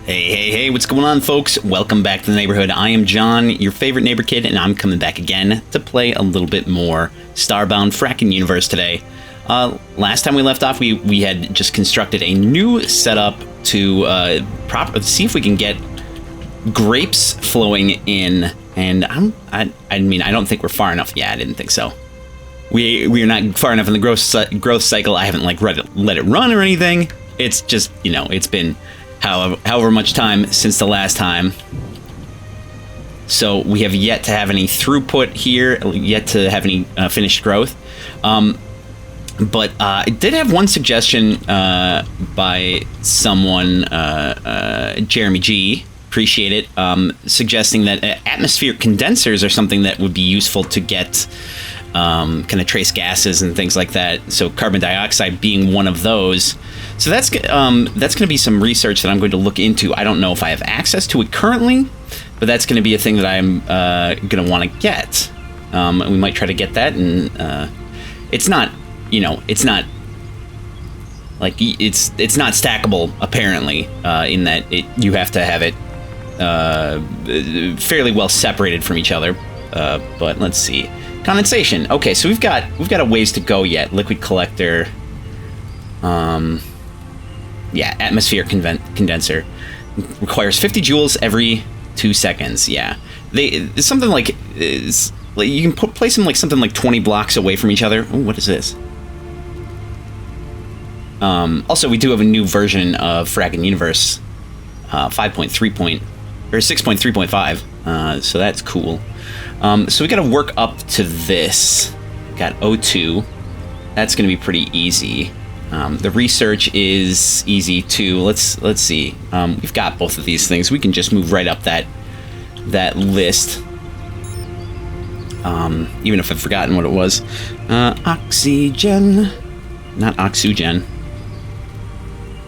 Hey, what's going on, folks? Welcome back to the neighborhood. I am John, your favorite neighbor kid, and I'm coming back again to play a little bit more Starbound Frackin Universe today. Last time we left off, we had just constructed a new setup to see if we can get grapes flowing in, and I mean, I don't think we're far enough. Yeah, I didn't think so. We are not far enough in the growth cycle. I haven't like let it run or anything. It's just, you know, it's been however much time since the last time. So we have yet to have any throughput here, yet to have any finished growth. But I did have one suggestion by someone, Jeremy G. Appreciate it. Suggesting that atmospheric condensers are something that would be useful to get kind of trace gases and things like that. So carbon dioxide being one of those. So that's going to be some research that I'm going to look into. I don't know if I have access to it currently, but that's going to be a thing that I'm going to want to get. We might try to get that, and it's not, you know, it's not like it's not stackable apparently. In that you have to have it fairly well separated from each other. But let's see. Condensation. Okay, so we've got a ways to go yet. Liquid collector. Yeah, atmospheric condenser requires 50 joules every 2 seconds. Yeah, it's something like you can place them like something like 20 blocks away from each other. Oh, what is this? Also, we do have a new version of Frackin Universe, 5.3 or 6.3.5. So that's cool. So we got to work up to this. Got O2. That's going to be pretty easy. The research is easy too. Let's see. We've got both of these things. We can just move right up that list. Even if I've forgotten what it was. Oxygen, not oxygen.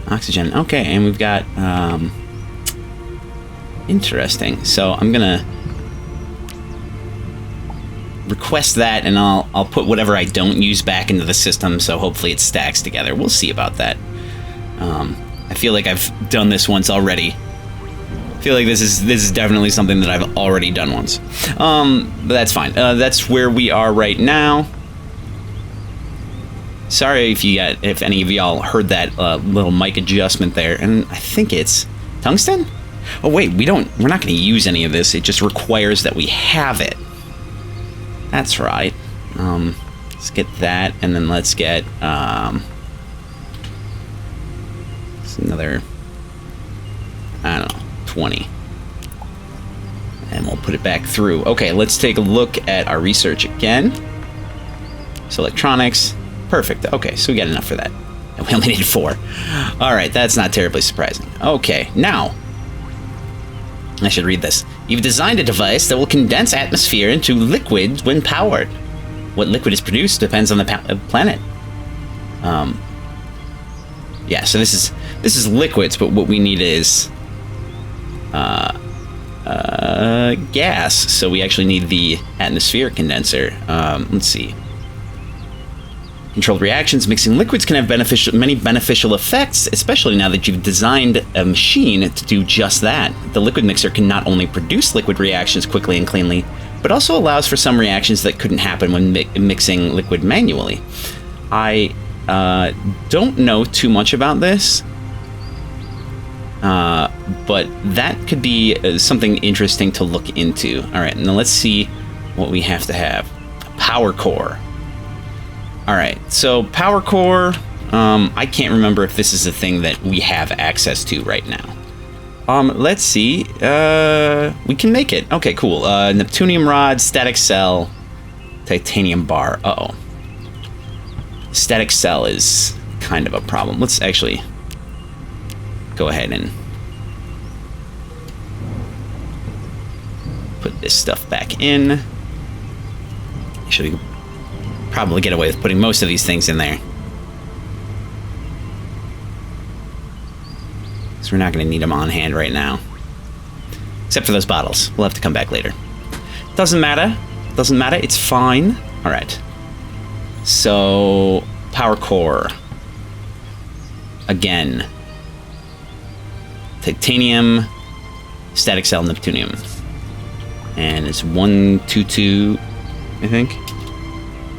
Oxygen. Okay, and we've got. Interesting. So I'm gonna request that, and I'll put whatever I don't use back into the system, so hopefully it stacks together. We'll see about that. I feel like I've done this once already. I feel like this is definitely something that I've already done once. But that's fine. That's where we are right now. Sorry if any of y'all heard that little mic adjustment there, and I think it's tungsten? Oh wait, we're not going to use any of this. It just requires that we have it. That's right. Let's get that, and then let's get another, I don't know, 20. And we'll put it back through. Okay, let's take a look at our research again. So electronics, perfect. Okay, so we got enough for that. And we only needed 4. All right, that's not terribly surprising. Okay, now, I should read this. You've designed a device that will condense atmosphere into liquid when powered. What liquid is produced depends on the planet. Yeah, so this is liquids, but what we need is gas. So we actually need the atmospheric condenser. Let's see. Controlled reactions mixing liquids can have many beneficial effects, especially now that you've designed a machine to do just that. The liquid mixer can not only produce liquid reactions quickly and cleanly, but also allows for some reactions that couldn't happen when mixing liquid manually. I don't know too much about this, but that could be something interesting to look into. All right, now let's see what we have to have. Power core. All right, so power core, I can't remember if this is a thing that we have access to right now. Let's see, we can make it. Okay, cool. Neptunium rod, static cell, titanium bar. Uh-oh. Static cell is kind of a problem. Let's actually go ahead and put this stuff back in. Actually, probably get away with putting most of these things in there. So we're not going to need them on hand right now. Except for those bottles. We'll have to come back later. Doesn't matter. Doesn't matter. It's fine. All right. So, power core. Again. titanium, static cell, neptunium. And it's 122, I think.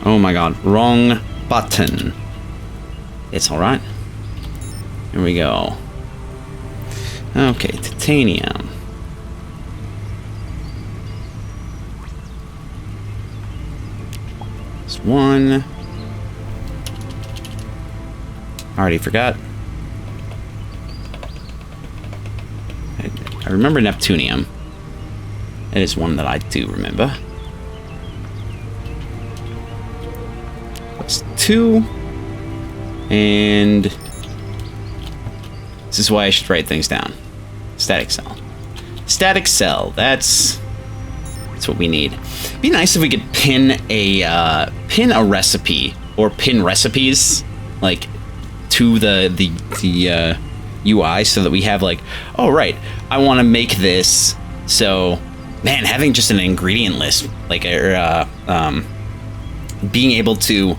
Oh my god, wrong button. It's alright. Here we go. Okay, titanium. It's 1. Already forgot. I remember neptunium. It is one that I do remember. Plus 2. And this is why I should write things down. Static cell. Static cell. That's what we need. It'd be nice if we could pin a recipe or pin recipes like to the UI so that we have like, oh right, I want to make this. So man, having just an ingredient list, like being able to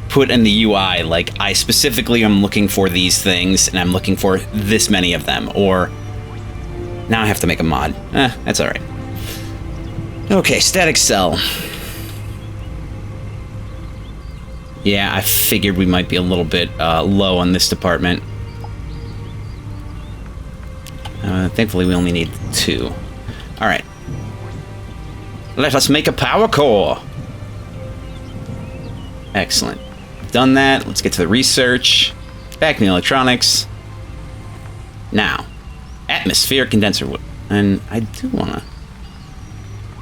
put in the UI, like I specifically am looking for these things and I'm looking for this many of them, or now I have to make a mod. That's all right. Okay, static cell. Yeah, I figured we might be a little bit low on this department. Thankfully, we only need 2. All right. Let us make a power core. Excellent. Done that. Let's get to the research. Back in the electronics. Now, atmospheric condenser wood, and I do wanna.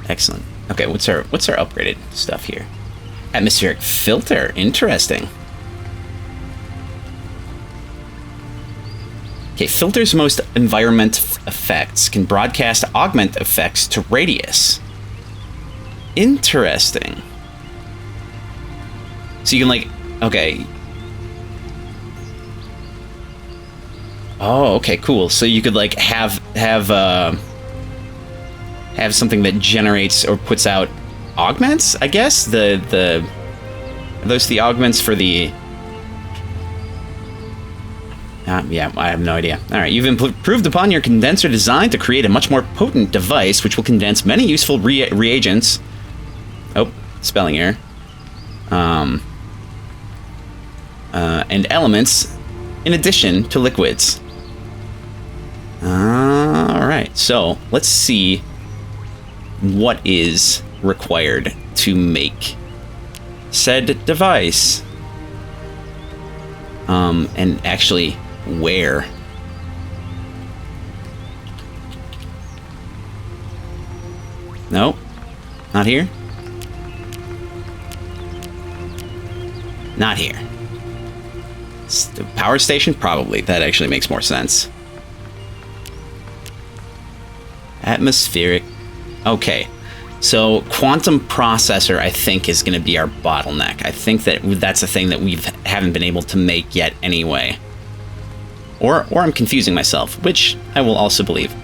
Excellent. Okay, what's our upgraded stuff here? Atmospheric filter. Interesting. Okay, filters most environment effects, can broadcast augment effects to radius. Interesting. So you can like, okay. Oh, okay, cool. So you could like have something that generates or puts out augments, I guess. Are those the augments for the? Yeah, I have no idea. All right, you've improved upon your condenser design to create a much more potent device, which will condense many useful reagents. Oh, spelling error. And elements, in addition to liquids. All right, so let's see what is required to make said device. And actually, where? No, not here. Not here. The power station? Probably. That actually makes more sense. Atmospheric. Okay. So, quantum processor, I think, is going to be our bottleneck. I think that's a thing that we haven't been able to make yet anyway. Or I'm confusing myself, which I will also believe.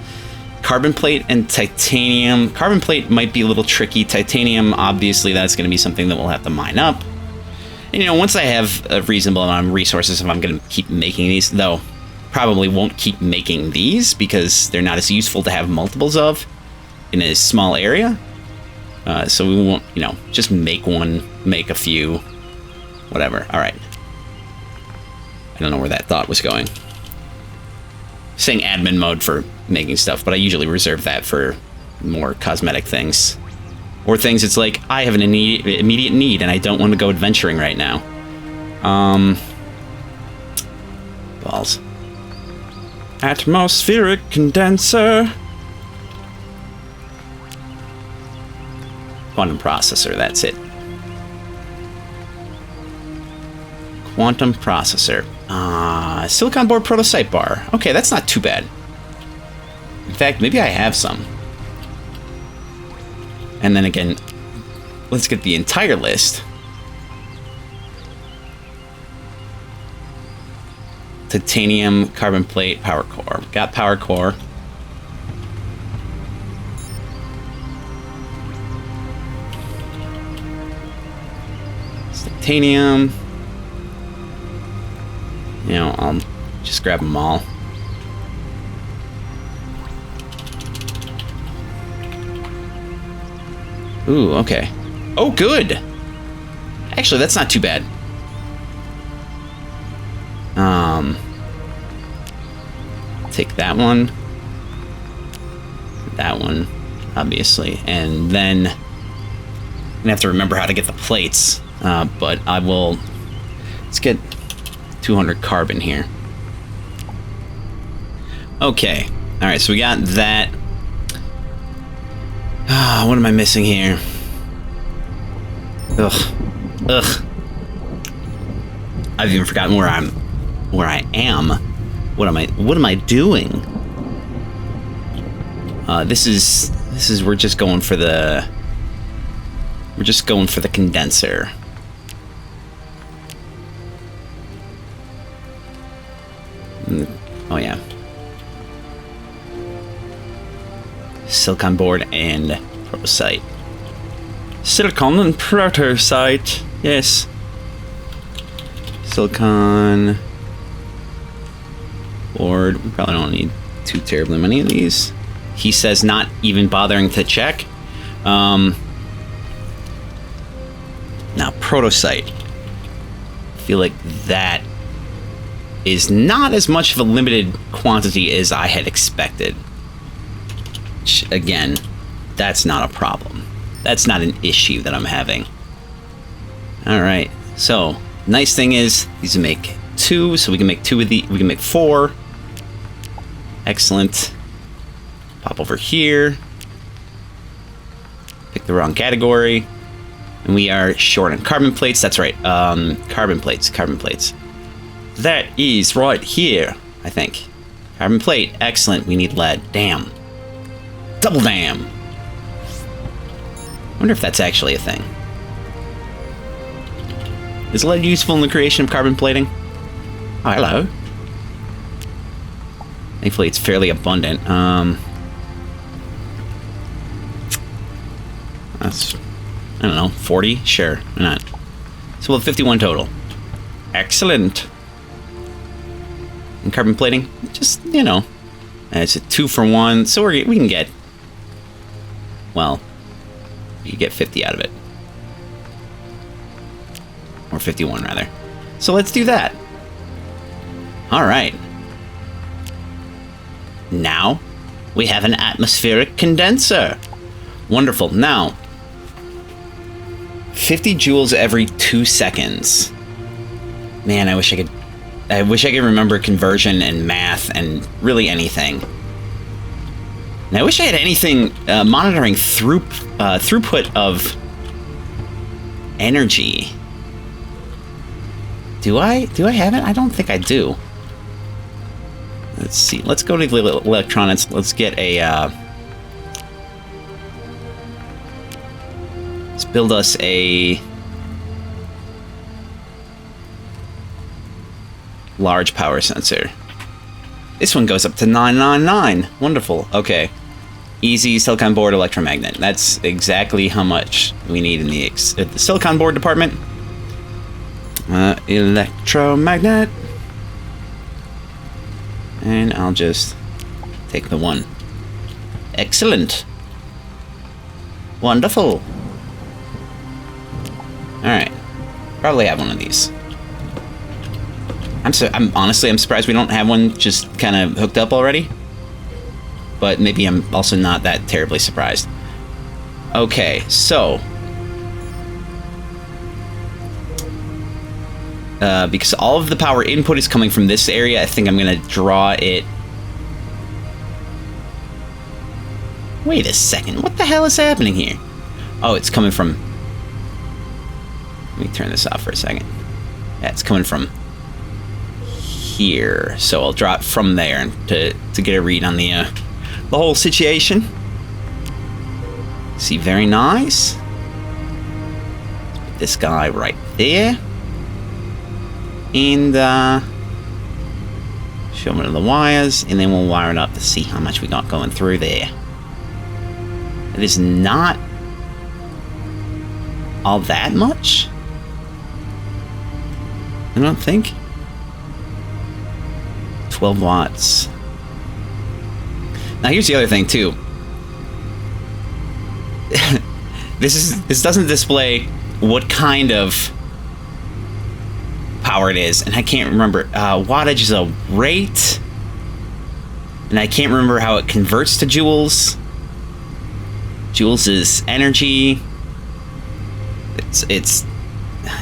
Carbon plate and titanium. Carbon plate might be a little tricky. Titanium, obviously, that's going to be something that we'll have to mine up. And, you know, once I have a reasonable amount of resources, if I'm going to keep making these, though, probably won't keep making these because they're not as useful to have multiples of in a small area. So we won't, you know, just make one, make a few, whatever. All right. I don't know where that thought was going. Saying admin mode for making stuff, but I usually reserve that for more cosmetic things. Or things it's like, I have an immediate need and I don't want to go adventuring right now. Balls. Atmospheric condenser. Quantum processor, that's it. Quantum processor. Silicon board prototype bar. Okay, that's not too bad. In fact, maybe I have some. And then again, let's get the entire list. Titanium, carbon plate, power core. Got power core. Titanium. You know, I'll just grab them all. Ooh, okay. Oh, good. Actually, that's not too bad. Take that one. That one, obviously. And then I'm gonna have to remember how to get the plates. But I will... Let's get 200 carbon here. Okay. Alright, so we got that. What am I missing here? Ugh. I've even forgotten where I am. What am I doing? This is we're just going for the condenser. Oh yeah. Silicon board and protosite. Silicon and protosite. Yes. Silicon board. We probably don't need too terribly many of these. He says not even bothering to check. Now protosite. I feel like that is not as much of a limited quantity as I had expected. Which, again, that's not a problem. That's not an issue that I'm having. Alright, so nice thing is these will make 2, so we can make 2 of the we can make 4. Excellent. Pop over here. Pick the wrong category. And we are short on carbon plates. That's right. Carbon plates. That is right here, I think. Carbon plate. Excellent. We need lead. Damn. Double damn. I wonder if that's actually a thing. Is lead useful in the creation of carbon plating? Oh, hello. Thankfully, it's fairly abundant. That's, I don't know, 40? Sure, why not? So we'll have 51 total. Excellent. And carbon plating, just, you know, it's a 2 for 1, so we can get, well, you get 50 out of it. Or 51, rather. So let's do that. Alright. Now, we have an atmospheric condenser. Wonderful. Now, 50 joules every 2 seconds. Man, I wish I could remember conversion and math and really anything. And I wish I had anything monitoring throughput of energy. Do I have it? I don't think I do. Let's see. Let's go to the electronics. Let's get a let's build us a large power sensor. This one goes up to 999. Wonderful. Okay. Easy silicon board electromagnet. That's exactly how much we need in the silicon board department. Electromagnet. And I'll just take the 1. Excellent. Wonderful. Alright. Probably have one of these. I'm surprised we don't have one just kind of hooked up already. But maybe I'm also not that terribly surprised. Okay, so because all of the power input is coming from this area, I think I'm gonna draw it. Wait a second, what the hell is happening here? Oh, it's coming from... Let me turn this off for a second. Yeah, it's coming from here, so I'll draw it from there to get a read on the whole situation. See, very nice. Put this guy right there. And show one of the wires, and then we'll wire it up to see how much we got going through there. It is not all that much, I don't think. 12 watts. Now here's the other thing too. This doesn't display what kind of power it is, and I can't remember. Wattage is a rate, and I can't remember how it converts to joules. Joules is energy. It's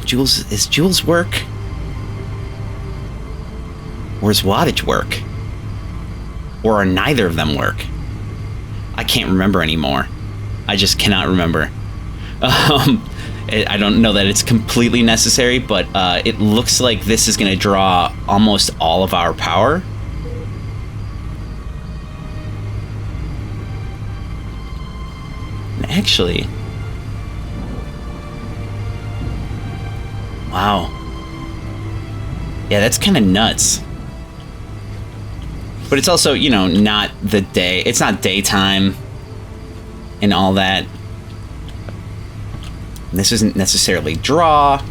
joules. Is joules work, or is wattage work, or are neither of them work? I can't remember anymore. I just cannot remember. I don't know that it's completely necessary, but it looks like this is going to draw almost all of our power. And actually, wow. Yeah, that's kind of nuts. But it's also, you know, not the day. It's not daytime and all that. This isn't necessarily draw.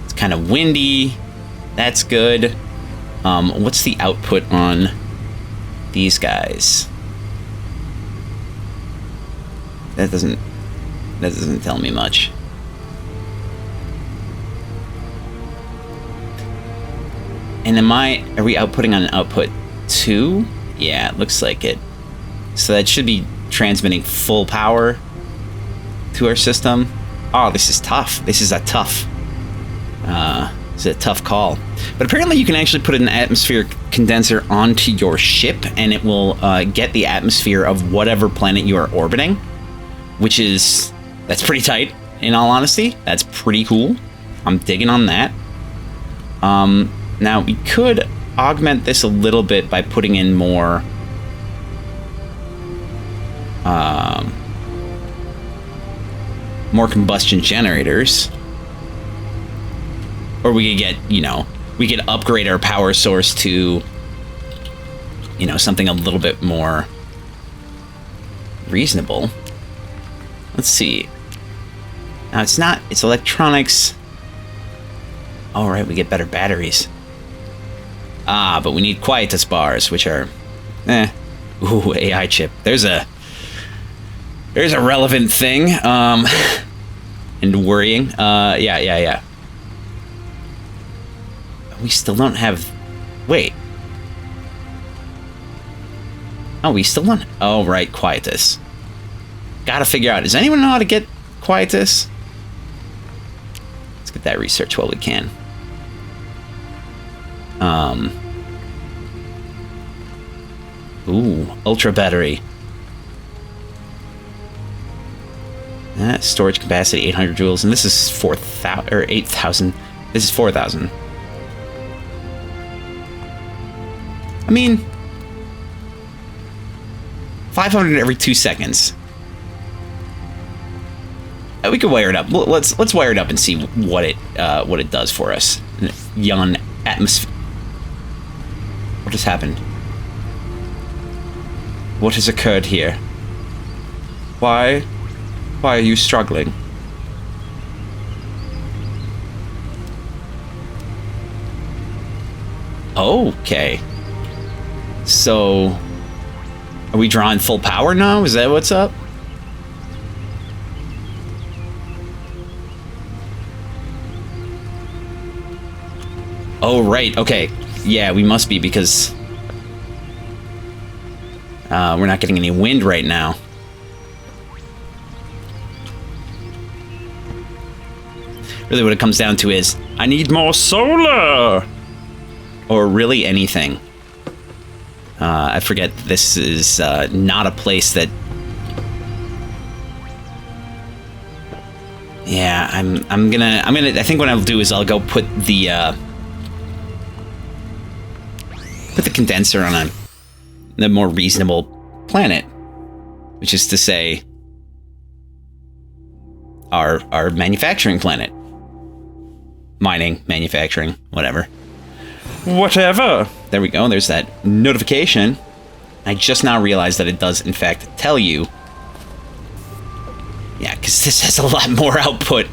It's kind of windy. That's good. What's the output on these guys? That doesn't tell me much. And are we outputting on output 2? Yeah, it looks like it. So that should be transmitting full power to our system. Oh, this is tough. This is a tough call. But apparently you can actually put an atmospheric condenser onto your ship, and it will get the atmosphere of whatever planet you are orbiting, that's pretty tight, in all honesty. That's pretty cool. I'm digging on that. Now, we could augment this a little bit by putting in more combustion generators. Or we could get, we could upgrade our power source to, something a little bit more reasonable. Let's see. Now, it's electronics. All right, we get better batteries. But we need quietus bars, which are, Ooh, AI chip. There's a relevant thing. And worrying. Yeah. We still don't have... Wait. Oh, we still don't... Oh, right, quietus. Gotta figure out. Does anyone know how to get quietus? Let's get that research while we can. Ooh, ultra battery. Storage capacity 800 joules, and this is 4,000 or 8,000. This is 4,000. I mean, 500 every 2 seconds. We could wire it up. Let's wire it up and see what it does for us. Young atmosphere. What has happened? What has occurred here? Why are you struggling? Okay. So, are we drawing full power now? Is that what's up? Oh, right. Okay. Yeah, we must be, because we're not getting any wind right now. Really what it comes down to is, I need more solar! Or really anything. I forget this is not a place that... Yeah, I think what I'll do is I'll go put the condenser on the more reasonable planet, which is to say our manufacturing planet. Mining, manufacturing, whatever. There we go, there's that notification. I just now realized that it does in fact tell you. Yeah, because this has a lot more output.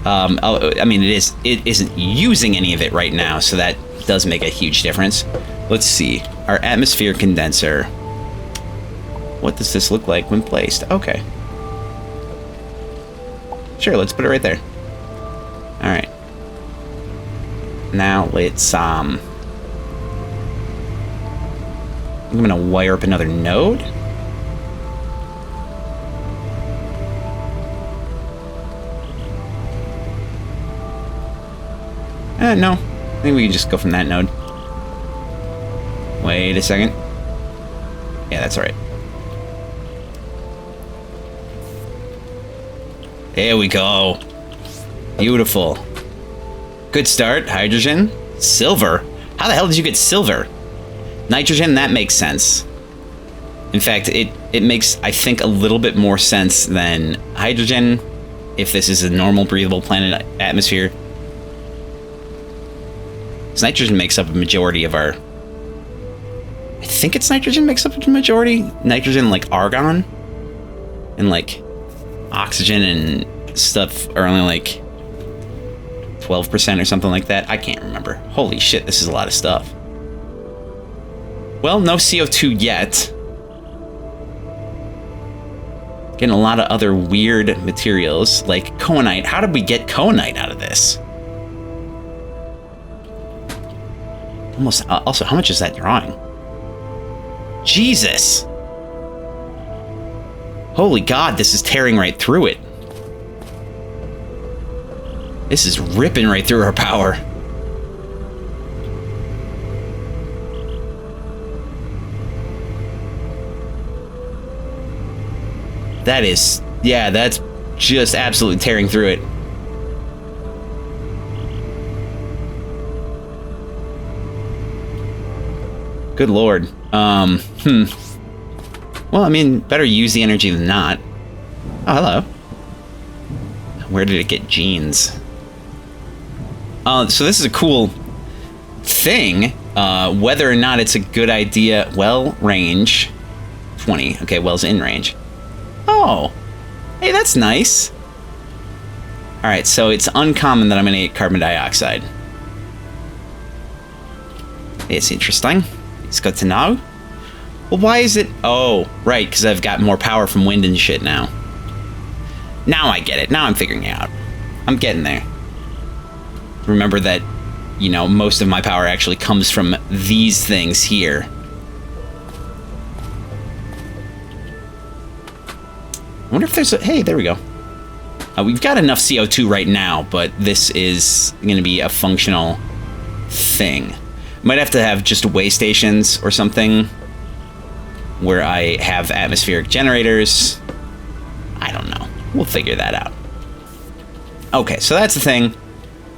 I mean, it isn't using any of it right now, so that does make a huge difference. Let's see. Our atmosphere condenser. What does this look like when placed? Okay. Sure, let's put it right there. Alright. Now let's, I'm gonna wire up another node. No. I think we can just go from that node. Wait a second. Yeah, that's alright. There we go. Beautiful. Good start. Hydrogen. Silver. How the hell did you get silver? Nitrogen, that makes sense. In fact, it makes, I think, a little bit more sense than hydrogen, if this is a normal breathable planet atmosphere. Because nitrogen makes up a majority of our... I think it's nitrogen makes up a majority? Nitrogen, like argon? And, like, oxygen and stuff are only, like, 12% or something like that. I can't remember. Holy shit, this is a lot of stuff. Well, no CO2 yet. Getting a lot of other weird materials, like cohenite. How did we get cohenite out of this? Almost. Also, how much is that drawing? Jesus! Holy God, this is tearing right through it. This is ripping right through our power. That is, yeah, that's just absolutely tearing through it. Good Lord. Well, I mean, better use the energy than not. Oh, hello. Where did it get genes? So this is a cool thing. Whether or not it's a good idea. Well, range 20. Okay, well's in range. Oh, hey, that's nice. All right, so it's uncommon that I'm gonna get carbon dioxide. It's interesting. It's good to know. Well, why is it? Oh, right, because I've got more power from wind and shit now. Now I get it. Now I'm figuring it out. I'm getting there. Remember that, you know, most of my power actually comes from these things here. I wonder if there's a... Hey, there we go. We've got enough CO2 right now, but this is going to be a functional thing. Might have to have just way stations or something where I have atmospheric generators. I don't know. We'll figure that out. Okay, so that's the thing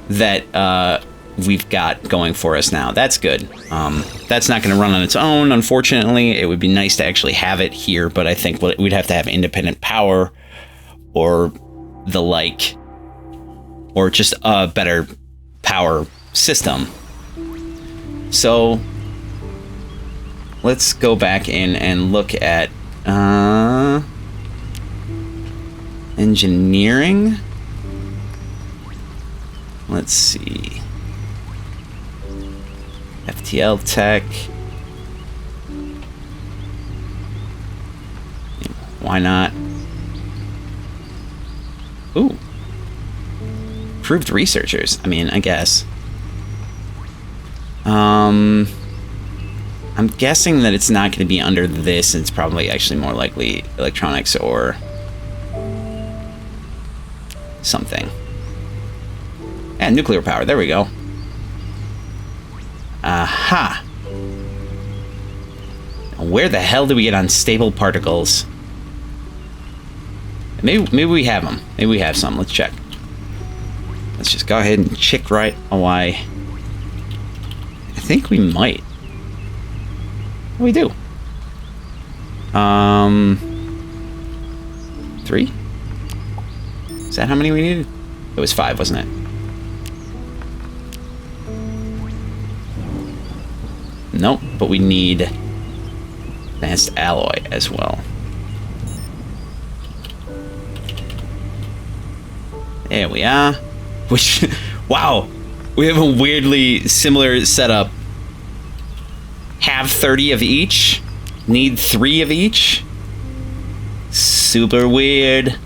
that we've got going for us now. That's good. That's not going to run on its own, unfortunately. It would be nice to actually have it here, but I think we'd have to have independent power or the like, or just a better power system. So let's go back in and look at engineering. Let's see. FTL tech. Why not? Ooh. Approved researchers. I mean, I guess. I'm guessing that it's not going to be under this. It's probably actually more likely electronics or something. And nuclear power. There we go. Aha. Where the hell do we get unstable particles? Maybe we have them. Maybe we have some. Let's check. Let's just go ahead and check right away. I think we might. We do. 3? Is that how many we needed? It was 5, wasn't it? Nope, but we need advanced alloy as well. There we are. Which, wow, we have a weirdly similar setup. Have 30 of each, need 3 of each. Super weird.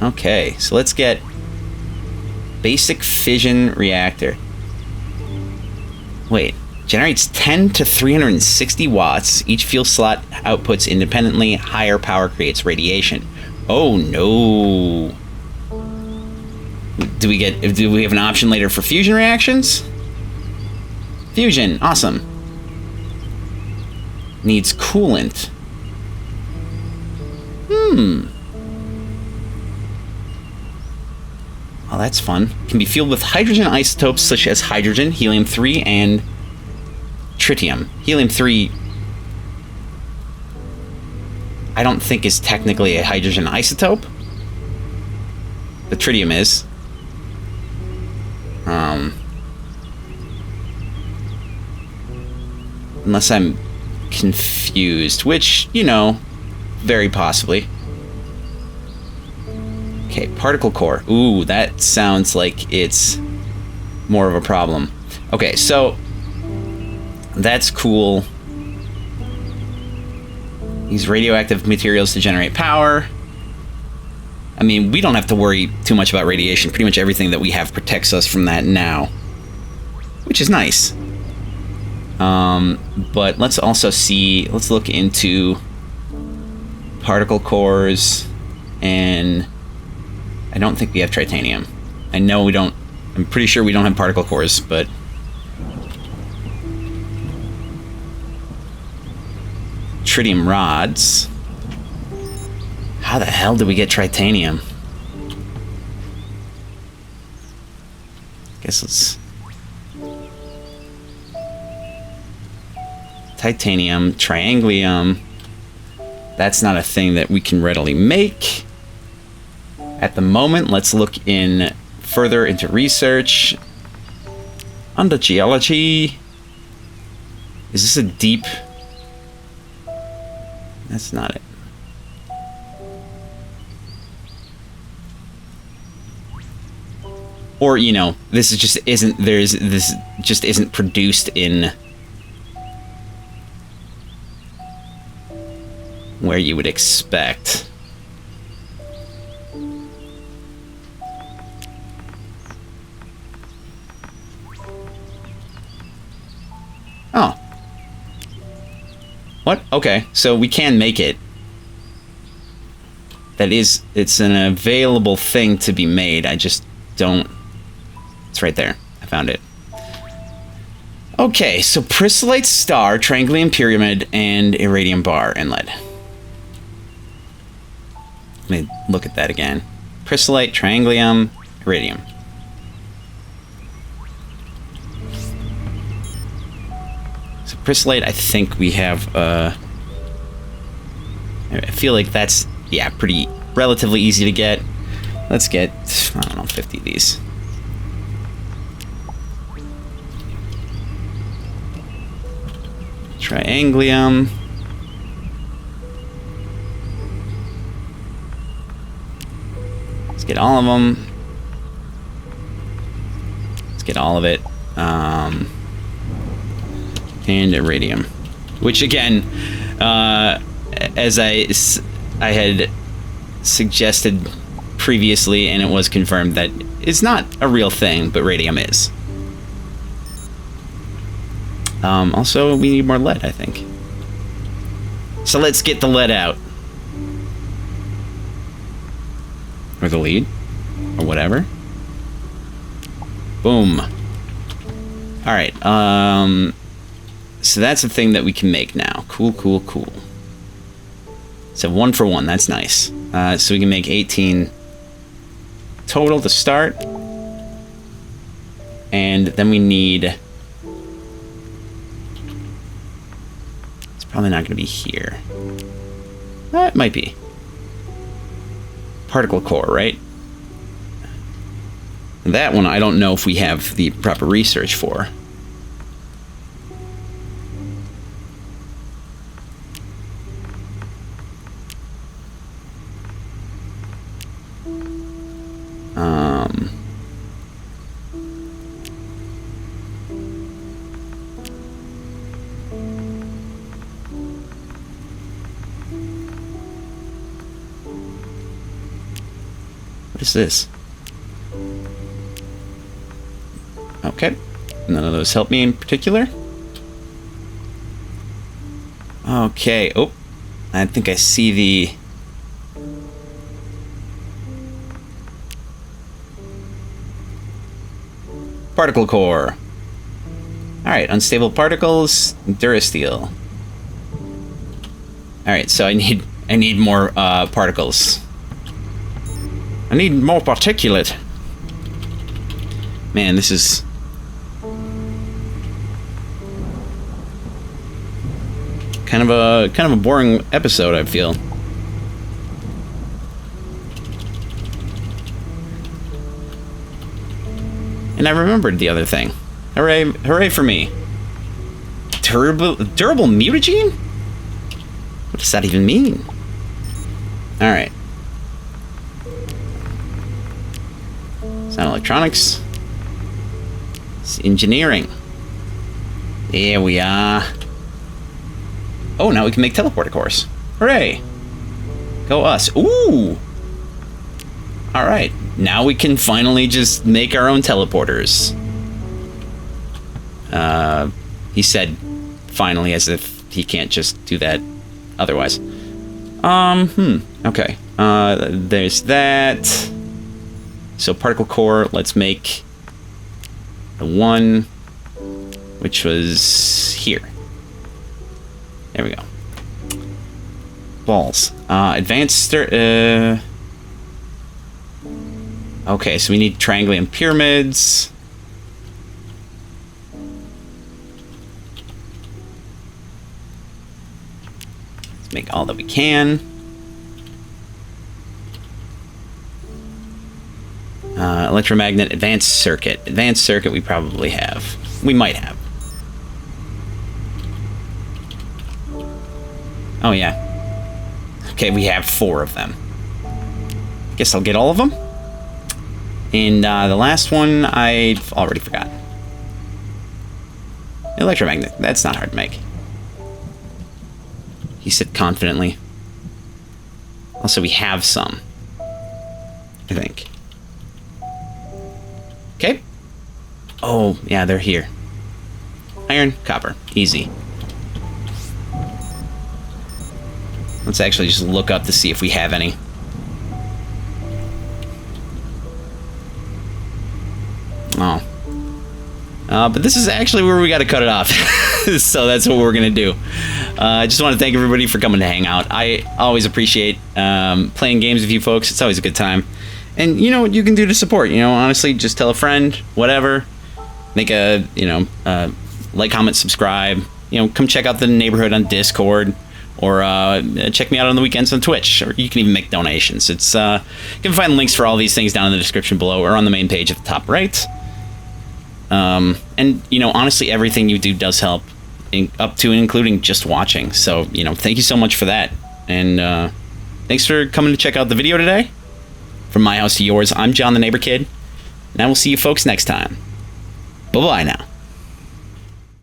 Okay, so let's get basic fission reactor. Wait, generates 10 to 360 watts. Each fuel slot outputs independently. Higher power creates radiation. Oh no. Do we have an option later for fusion reactions? Fusion, awesome. Needs coolant. Oh, that's fun. Can be fueled with hydrogen isotopes such as hydrogen, helium-3, and tritium. Helium-3, I don't think is technically a hydrogen isotope. The tritium is. Unless I'm confused, which, you know, very possibly. Okay, particle core. Ooh, that sounds like it's more of a problem. Okay, so that's cool. Use radioactive materials to generate power. I mean, we don't have to worry too much about radiation. Pretty much everything that we have protects us from that now, which is nice. But let's also see, let's look into particle cores, and I don't think we have titanium. I know we don't, I'm pretty sure we don't have particle cores, but tritium rods. How the hell did we get titanium? Guess let's... Titanium, trianglium. That's not a thing that we can readily make at the moment. Let's look in further into research. Under geology. Is this a deep... That's not it. Or, you know, this is just isn't, this just isn't produced in where you would expect. Oh. What? Okay, so we can make it. That is, it's an available thing to be made. I just don't... It's right there. I found it. Okay, so Chrysolite Star, Trianglium Pyramid, and Iridium Bar Inlet. Let me look at that again. Chrysolite, Trianglium, Iridium. So Chrysolite, I think we have, I feel like that's, yeah, pretty, relatively easy to get. Let's get, I don't know, 50 of these. Trianglium. Let's get all of them. Let's get all of it. And iridium. Which again, as I had suggested previously, and it was confirmed that it's not a real thing, but radium is. Also, we need more lead, I think. So let's get the lead out. Or the lead. Or whatever. Boom. Alright, so that's a thing that we can make now. Cool, cool, cool. So 1 for 1, that's nice. So we can make 18 total to start. And then we need... Probably not going to be here. It might be. Particle core, right? That one, I don't know if we have the proper research for. What is this? Okay. None of those help me in particular. Okay. Oh, I think I see the... particle core. Alright, unstable particles, durasteel. Alright, so I need more particles. I need more particulate. Man, this is... kind of a boring episode, I feel. And I remembered the other thing. Hooray, hooray for me. Durable mutagene? What does that even mean? Alright. It's not electronics. It's engineering. There we are. Oh, now we can make teleporter cores. Hooray! Go us. Ooh! Alright, now we can finally just make our own teleporters. He said finally as if he can't just do that otherwise. Okay. There's that. So particle core, let's make the one which was here. There we go. Balls. Advanced okay, so we need triangulum pyramids. Let's make all that we can. Electromagnet advanced circuit. Advanced circuit we probably have. We might have. Oh yeah. Okay, we have 4 of them. Guess I'll get all of them. And the last one I've already forgotten. Electromagnet. That's not hard to make. He said confidently. Also, we have some. I think. Okay. Oh, yeah, they're here. Iron, copper. Easy. Let's actually just look up to see if we have any. Oh. But this is actually where we got to cut it off. So that's what we're going to do. I just want to thank everybody for coming to hang out. I always appreciate playing games with you folks. It's always a good time. And you know what you can do to support. You know, honestly, just tell a friend, whatever. Make a, like, comment, subscribe. You know, come check out the neighborhood on Discord. Or check me out on the weekends on Twitch. Or you can even make donations. It's you can find links for all these things down in the description below or on the main page at the top right. And, honestly, everything you do does help, up to and including just watching. So, thank you so much for that. And thanks for coming to check out the video today. From my house to yours, I'm John the Neighbor Kid. And I will see you folks next time. Bye-bye now.